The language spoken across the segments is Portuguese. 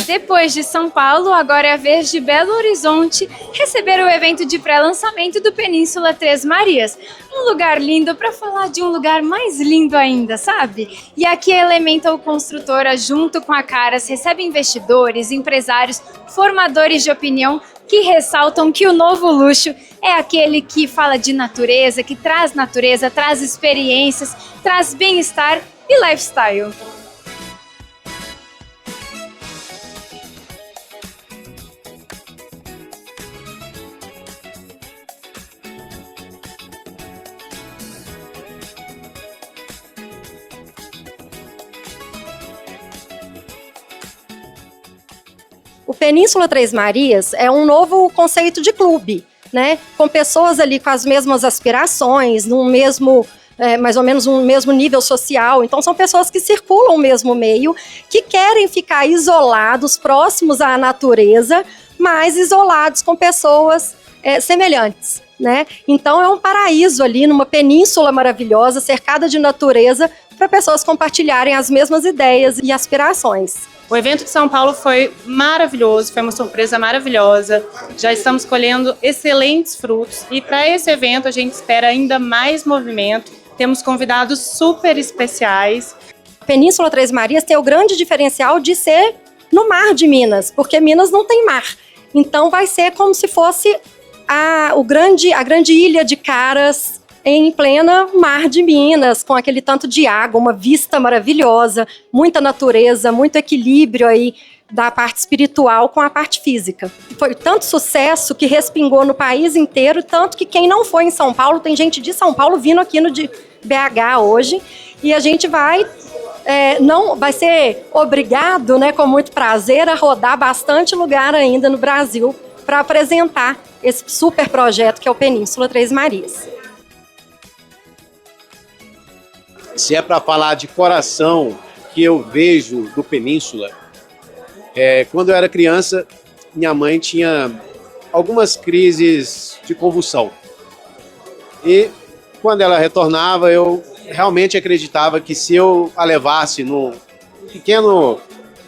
Depois de São Paulo, agora é a vez de Belo Horizonte receber o evento de pré-lançamento do Península Três Marias. Um lugar lindo para falar de um lugar mais lindo ainda, sabe? E aqui a Elemental Construtora, junto com a Caras, recebe investidores, empresários, formadores de opinião que ressaltam que o novo luxo é aquele que fala de natureza, que traz natureza, traz experiências, traz bem-estar e lifestyle. O Península Três Marias é um novo conceito de clube, né? Com pessoas ali com as mesmas aspirações, no mesmo, mais ou menos um mesmo nível social. Então são pessoas que circulam o mesmo meio, que querem ficar isolados, próximos à natureza, mas isolados com pessoas semelhantes, né? Então é um paraíso ali, numa península maravilhosa, cercada de natureza, para pessoas compartilharem as mesmas ideias e aspirações. O evento de São Paulo foi maravilhoso, foi uma surpresa maravilhosa. Já estamos colhendo excelentes frutos e para esse evento a gente espera ainda mais movimento. Temos convidados super especiais. A Península Três Marias tem o grande diferencial de ser no mar de Minas, porque Minas não tem mar. Então vai ser como se fosse a grande ilha de Caras, em plena mar de Minas, com aquele tanto de água, uma vista maravilhosa, muita natureza, muito equilíbrio aí da parte espiritual com a parte física. Foi tanto sucesso que respingou no país inteiro, tanto que quem não foi em São Paulo, tem gente de São Paulo vindo aqui no de BH hoje, e a gente vai ser obrigado, né, com muito prazer, a rodar bastante lugar ainda no Brasil para apresentar esse super projeto que é o Península Três Marias. Se é para falar de coração que eu vejo do Península, quando eu era criança, minha mãe tinha algumas crises de convulsão. E quando ela retornava, eu realmente acreditava que se eu a levasse no pequeno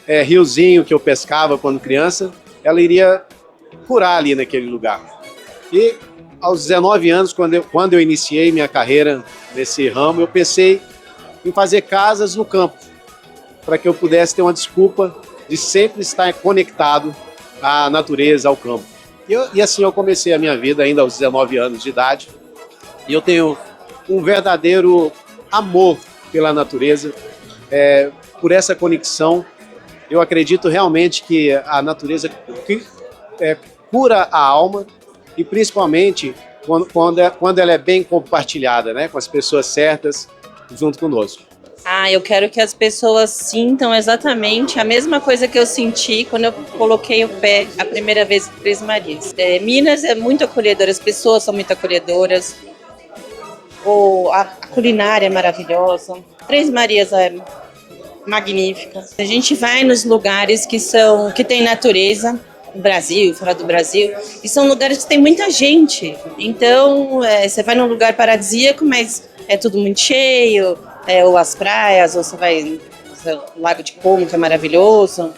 riozinho que eu pescava quando criança, ela iria curar ali naquele lugar. E aos 19 anos, quando eu iniciei minha carreira nesse ramo, eu pensei em fazer casas no campo, para que eu pudesse ter uma desculpa de sempre estar conectado à natureza, ao campo. E assim eu comecei a minha vida ainda aos 19 anos de idade, e eu tenho um verdadeiro amor pela natureza, por essa conexão. Eu acredito realmente que a natureza cura a alma, e principalmente quando ela é bem compartilhada, né, com as pessoas certas, junto conosco. Eu quero que as pessoas sintam exatamente a mesma coisa que eu senti quando eu coloquei o pé a primeira vez em Três Marias. Minas é muito acolhedora, as pessoas são muito acolhedoras, a culinária é maravilhosa, Três Marias é magnífica. A gente vai nos lugares que tem natureza, no Brasil, fora do Brasil, e são lugares que tem muita gente. Então, você vai num lugar paradisíaco, mas é tudo muito cheio, ou as praias, ou você vai no Lago de Como, que é maravilhoso.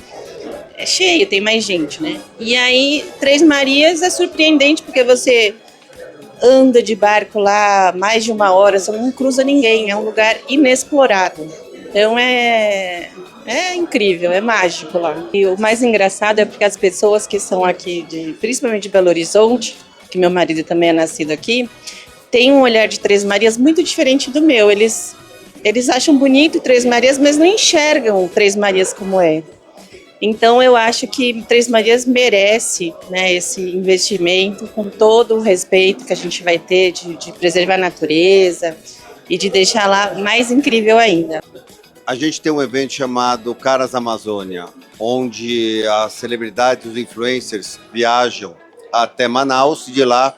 É cheio, tem mais gente, né? E aí, Três Marias é surpreendente, porque você anda de barco lá mais de 1 hora, você não cruza ninguém, é um lugar inexplorado. Então é incrível, é mágico lá. E o mais engraçado é porque as pessoas que são aqui, principalmente de Belo Horizonte, que meu marido também é nascido aqui, tem um olhar de Três Marias muito diferente do meu. Eles acham bonito Três Marias, mas não enxergam Três Marias como é. Então eu acho que Três Marias merece, né, esse investimento com todo o respeito que a gente vai ter de preservar a natureza e de deixar lá mais incrível ainda. A gente tem um evento chamado Caras Amazônia, onde as celebridades e os influencers viajam até Manaus e de lá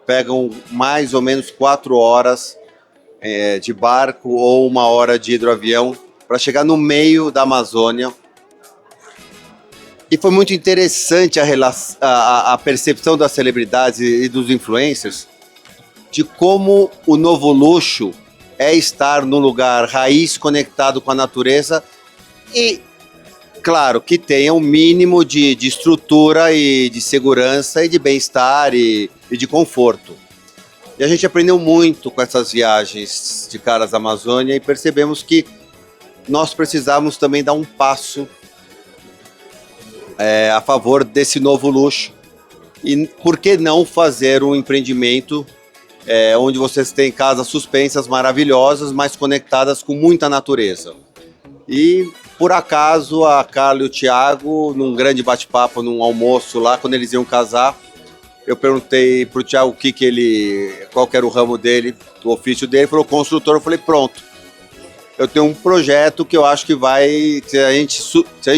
pegam mais ou menos 4 horas de barco ou 1 hora de hidroavião para chegar no meio da Amazônia. E foi muito interessante a percepção das celebridades e dos influencers de como o novo luxo é estar num lugar raiz, conectado com a natureza e claro, que tenha um mínimo de estrutura e de segurança e de bem-estar e de conforto. E a gente aprendeu muito com essas viagens de Caras da Amazônia e percebemos que nós precisávamos também dar um passo a favor desse novo luxo. E por que não fazer um empreendimento onde vocês têm casas suspensas maravilhosas, mas conectadas com muita natureza? E, por acaso, a Carla e o Thiago, num grande bate-papo, num almoço lá, quando eles iam casar, eu perguntei pro Thiago qual que era o ramo dele, o ofício dele, ele falou construtor. Eu falei, pronto, eu tenho um projeto que eu acho que vai, se a gente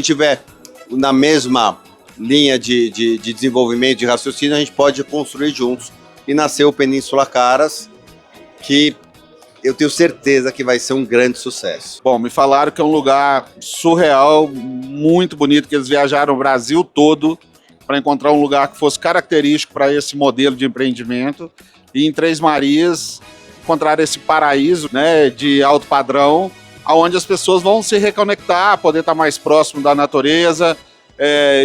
tiver na mesma linha de desenvolvimento, de raciocínio, a gente pode construir juntos. E nasceu o Península Caras, que eu tenho certeza que vai ser um grande sucesso. Bom, me falaram que é um lugar surreal, muito bonito, que eles viajaram o Brasil todo para encontrar um lugar que fosse característico para esse modelo de empreendimento. E em Três Marias encontrar esse paraíso, né, de alto padrão, onde as pessoas vão se reconectar, poder estar mais próximo da natureza.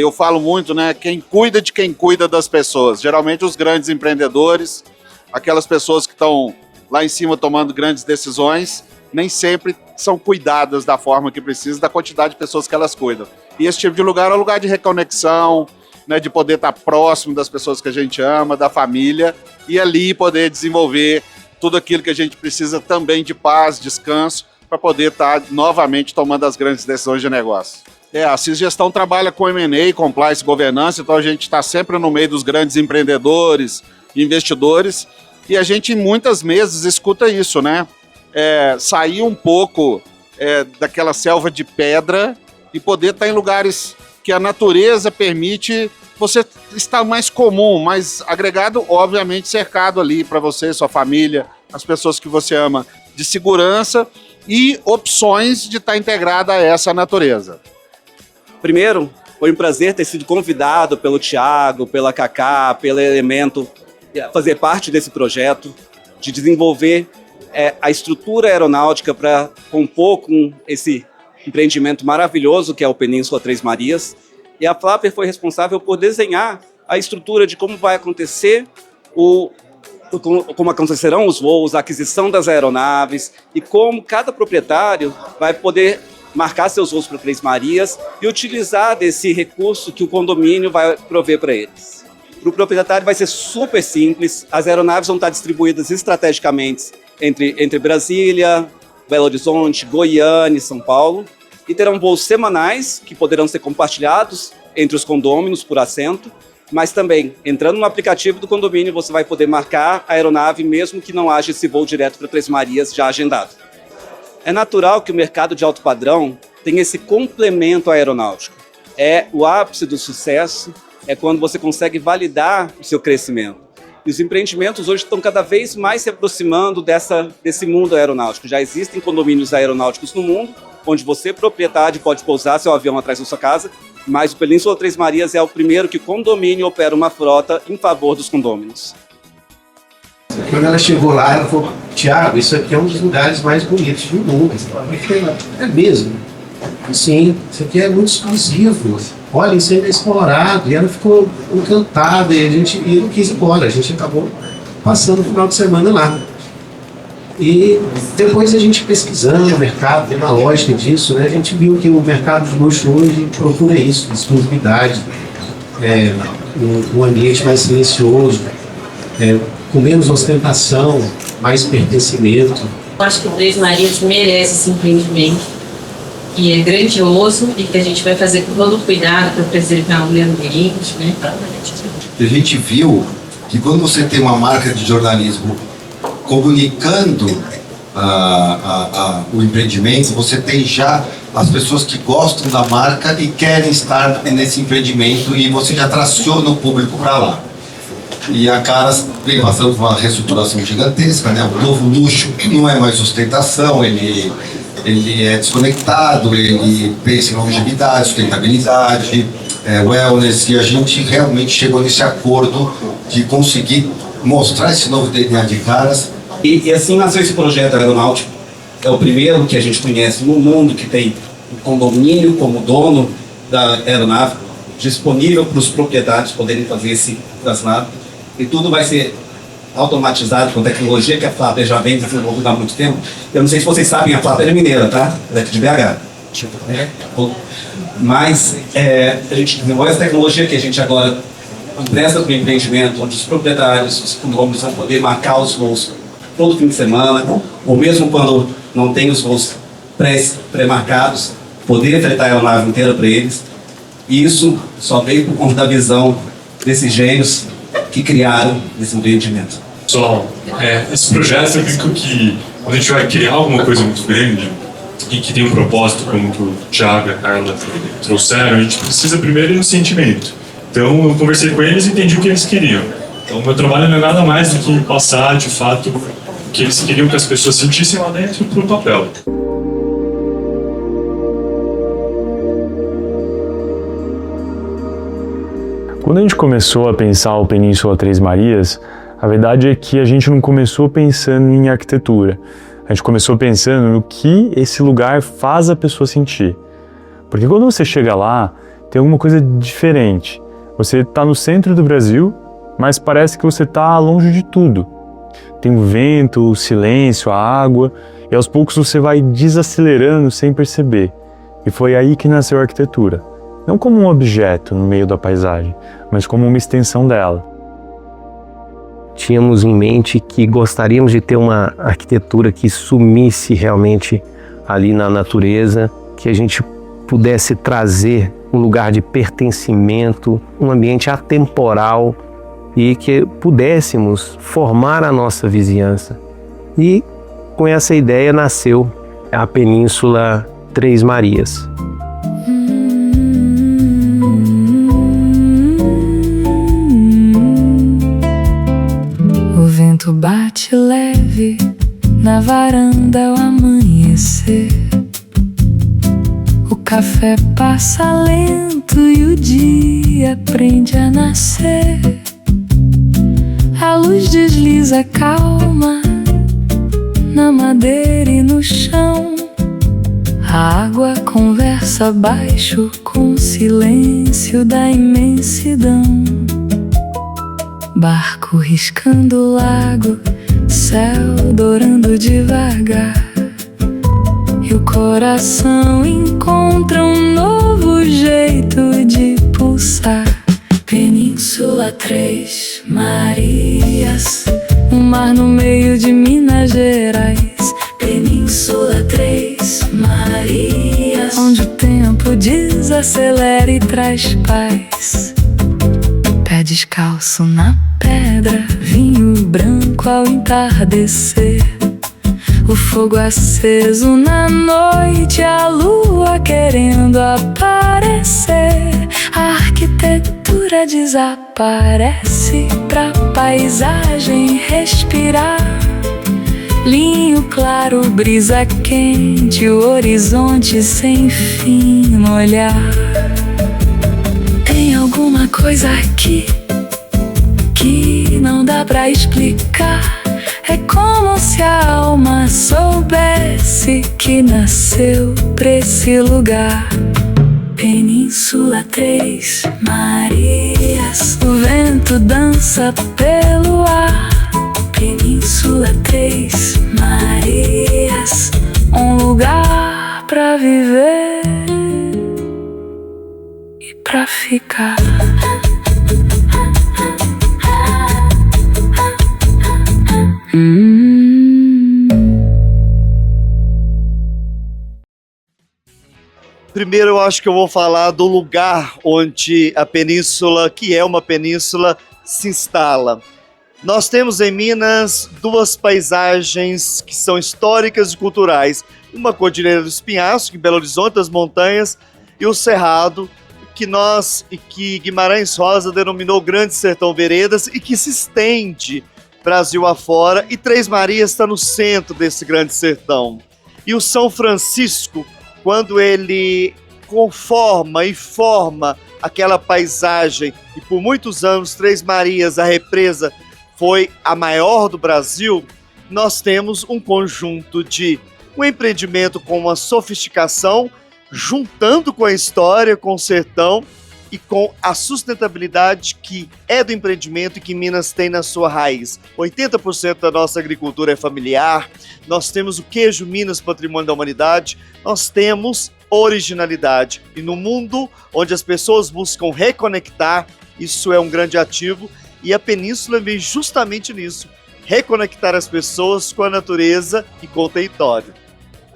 Eu falo muito, né, quem cuida de quem cuida das pessoas. Geralmente os grandes empreendedores, aquelas pessoas que estão lá em cima tomando grandes decisões, nem sempre são cuidadas da forma que precisa, da quantidade de pessoas que elas cuidam. E esse tipo de lugar é um lugar de reconexão, né, de poder estar próximo das pessoas que a gente ama, da família, e ali poder desenvolver tudo aquilo que a gente precisa também de paz, descanso, para poder estar novamente tomando as grandes decisões de negócio. A CIS Gestão trabalha com M&A, compliance, governança, então a gente está sempre no meio dos grandes empreendedores, investidores, e a gente muitas vezes escuta isso, né? Sair um pouco daquela selva de pedra e poder estar em lugares que a natureza permite você estar mais comum, mais agregado, obviamente cercado ali para você, sua família, as pessoas que você ama, de segurança e opções de estar integrada a essa natureza. Primeiro, foi um prazer ter sido convidado pelo Thiago, pela Cacá, pelo Elemento, a fazer parte desse projeto, de desenvolver a estrutura aeronáutica para compor com esse empreendimento maravilhoso que é o Península Três Marias. E a Flapper foi responsável por desenhar a estrutura de como vai acontecer como acontecerão os voos, a aquisição das aeronaves e como cada proprietário vai poder marcar seus voos para Três Marias e utilizar desse recurso que o condomínio vai prover para eles. Para o proprietário vai ser super simples, as aeronaves vão estar distribuídas estrategicamente entre Brasília, Belo Horizonte, Goiânia e São Paulo, e terão voos semanais que poderão ser compartilhados entre os condôminos por assento, mas também, entrando no aplicativo do condomínio, você vai poder marcar a aeronave mesmo que não haja esse voo direto para Três Marias já agendado. É natural que o mercado de alto padrão tenha esse complemento aeronáutico. É o ápice do sucesso, é quando você consegue validar o seu crescimento. E os empreendimentos hoje estão cada vez mais se aproximando desse mundo aeronáutico. Já existem condomínios aeronáuticos no mundo, onde você, proprietário, pode pousar seu avião atrás da sua casa, mas o Península Três Marias é o primeiro que o condomínio opera uma frota em favor dos condôminos. Quando ela chegou lá, ela falou, Thiago, isso aqui é um dos lugares mais bonitos do mundo. É mesmo? Sim, isso aqui é muito exclusivo. Olha, isso ainda é explorado. E ela ficou encantada e não quis ir embora. A gente acabou passando o final de semana lá. E depois a gente pesquisando o mercado, vendo a lógica disso, né, a gente viu que o mercado de luxo hoje procura isso, exclusividade, um ambiente mais silencioso, com menos ostentação, mais pertencimento. Eu acho que o Três Marias merece esse empreendimento, que é grandioso e que a gente vai fazer com todo cuidado para preservar o meio ambiente, né? A gente viu que quando você tem uma marca de jornalismo comunicando o empreendimento, você tem já as pessoas que gostam da marca e querem estar nesse empreendimento e você já traciona o público para lá. E a Caras vem passando por uma reestruturação gigantesca, né? O novo luxo não é mais ostentação, ele é desconectado, ele pensa em longevidade, sustentabilidade, wellness, e a gente realmente chegou nesse acordo de conseguir mostrar esse novo DNA de Caras. E assim nasceu esse projeto aeronáutico. É o primeiro que a gente conhece no mundo que tem o condomínio como dono da aeronave disponível para os proprietários poderem fazer esse traslado. E tudo vai ser automatizado com tecnologia que a Flapper já vem desenvolvendo há muito tempo. Eu não sei se vocês sabem, a Flapper é mineira, tá? Ela é de BH. Mas a gente desenvolve essa tecnologia que a gente agora presta para o empreendimento, onde os proprietários, os condomínios vão poder marcar os voos todo fim de semana, ou mesmo quando não tem os voos pré-marcados, poder fretar a aeronave inteira para eles. E isso só veio por conta da visão desses gênios que criaram esse empreendimento. Pessoal, esse projeto eu brinco que quando a gente vai criar alguma coisa muito grande e que tem um propósito, como o Thiago e a Carla trouxeram, a gente precisa primeiro do sentimento. Então eu conversei com eles e entendi o que eles queriam. Então o meu trabalho não é nada mais do que passar de fato o que eles queriam que as pessoas sentissem lá dentro para o papel. Quando a gente começou a pensar o Península Três Marias, a verdade é que a gente não começou pensando em arquitetura. A gente começou pensando no que esse lugar faz a pessoa sentir. Porque quando você chega lá, tem alguma coisa diferente. Você está no centro do Brasil, mas parece que você está longe de tudo. Tem o vento, o silêncio, a água, e aos poucos você vai desacelerando sem perceber. E foi aí que nasceu a arquitetura. Não como um objeto no meio da paisagem, mas como uma extensão dela. Tínhamos em mente que gostaríamos de ter uma arquitetura que sumisse realmente ali na natureza, que a gente pudesse trazer um lugar de pertencimento, um ambiente atemporal e que pudéssemos formar a nossa vizinhança. E com essa ideia nasceu a Península Três Marias. O vento bate leve na varanda ao amanhecer. O café passa lento e o dia aprende a nascer. A luz desliza calma na madeira e no chão. A água conversa baixo com o silêncio da imensidão. Barco riscando o lago, céu dourando devagar. E o coração encontra um novo jeito de pulsar. Península Três Marias, um mar no meio de Minas Gerais. Península Três Marias, onde o tempo desacelera e traz paz. Pé descalço na pedra, vinho branco ao entardecer. O fogo aceso na noite, a lua querendo aparecer. A arquitetura desaparece pra paisagem respirar. Linho claro, brisa quente, o horizonte sem fim no olhar. Tem alguma coisa aqui que não dá pra explicar. É como se a alma soubesse que nasceu pra esse lugar. Península Três Marias, o vento dança pelo ar. Península Três Marias, um lugar pra viver e pra ficar. Primeiro eu acho que eu vou falar do lugar onde a península, que é uma península, se instala. Nós temos em Minas duas paisagens que são históricas e culturais. Uma Cordilheira do Espinhaço, em Belo Horizonte, das montanhas, e o Cerrado, que Guimarães Rosa denominou Grande Sertão Veredas e que se estende Brasil afora, e Três Marias está no centro desse Grande Sertão. E o São Francisco, quando ele conforma e forma aquela paisagem, e por muitos anos Três Marias, a represa, foi a maior do Brasil, nós temos um conjunto de um empreendimento com uma sofisticação, juntando com a história, com o sertão e com a sustentabilidade que é do empreendimento e que Minas tem na sua raiz. 80% da nossa agricultura é familiar, nós temos o queijo Minas Patrimônio da Humanidade, nós temos originalidade. E no mundo onde as pessoas buscam reconectar, isso é um grande ativo, e a Península vem justamente nisso, reconectar as pessoas com a natureza e com o território.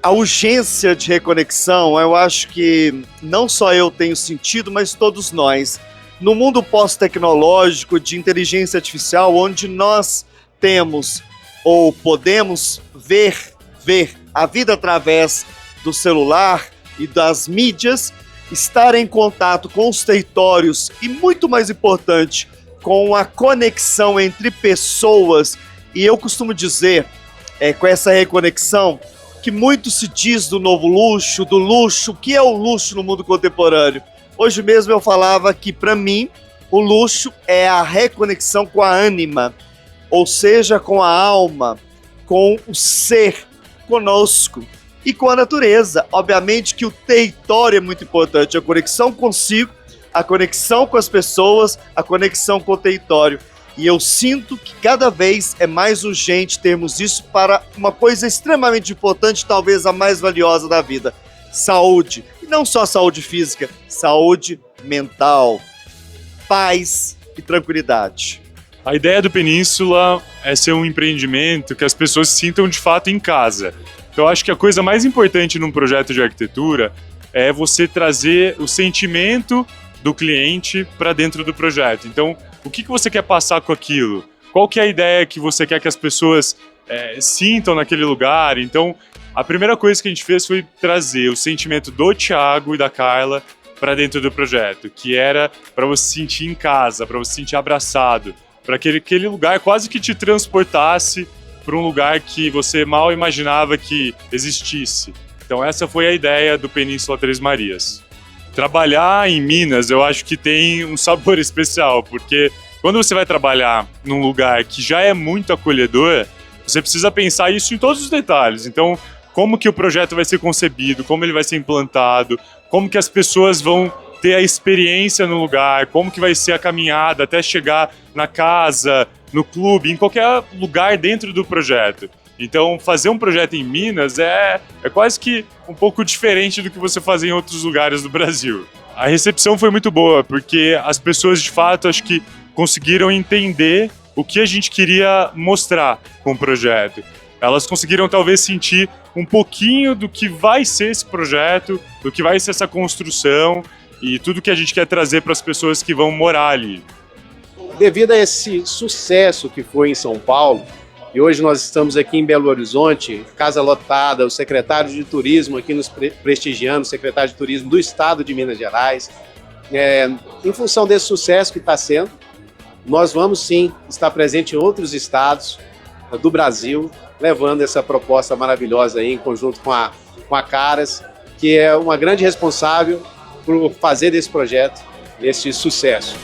A urgência de reconexão, eu acho que não só eu tenho sentido, mas todos nós. No mundo pós-tecnológico de inteligência artificial, onde nós temos ou podemos ver a vida através do celular e das mídias, estar em contato com os territórios e, muito mais importante, com a conexão entre pessoas. E eu costumo dizer, com essa reconexão, que muito se diz do novo luxo, do luxo. O que é o luxo no mundo contemporâneo? Hoje mesmo eu falava que, para mim, o luxo é a reconexão com a ânima, ou seja, com a alma, com o ser conosco e com a natureza. Obviamente que o território é muito importante, a conexão consigo, a conexão com as pessoas, a conexão com o território. E eu sinto que cada vez é mais urgente termos isso para uma coisa extremamente importante, talvez a mais valiosa da vida: saúde. E não só saúde física, saúde mental, paz e tranquilidade. A ideia do Península é ser um empreendimento que as pessoas se sintam de fato em casa. Então eu acho que a coisa mais importante num projeto de arquitetura é você trazer o sentimento do cliente para dentro do projeto. Então, o que você quer passar com aquilo? Qual que é a ideia que você quer que as pessoas sintam naquele lugar? Então, a primeira coisa que a gente fez foi trazer o sentimento do Thiago e da Carla para dentro do projeto, que era para você se sentir em casa, para você se sentir abraçado, para aquele lugar quase que te transportasse para um lugar que você mal imaginava que existisse. Então, essa foi a ideia do Península Três Marias. Trabalhar em Minas, eu acho que tem um sabor especial, porque quando você vai trabalhar num lugar que já é muito acolhedor, você precisa pensar isso em todos os detalhes. Então, como que o projeto vai ser concebido, como ele vai ser implantado, como que as pessoas vão ter a experiência no lugar, como que vai ser a caminhada até chegar na casa, no clube, em qualquer lugar dentro do projeto. Então, fazer um projeto em Minas é quase que um pouco diferente do que você faz em outros lugares do Brasil. A recepção foi muito boa, porque as pessoas, de fato, acho que conseguiram entender o que a gente queria mostrar com o projeto. Elas conseguiram, talvez, sentir um pouquinho do que vai ser esse projeto, do que vai ser essa construção e tudo que a gente quer trazer para as pessoas que vão morar ali. Devido a esse sucesso que foi em São Paulo, e hoje nós estamos aqui em Belo Horizonte, casa lotada, o secretário de Turismo aqui nos prestigiando, o secretário de Turismo do Estado de Minas Gerais. Em função desse sucesso que está sendo, nós vamos sim estar presente em outros estados do Brasil, levando essa proposta maravilhosa aí, em conjunto com a Caras, que é uma grande responsável por fazer desse projeto esse sucesso.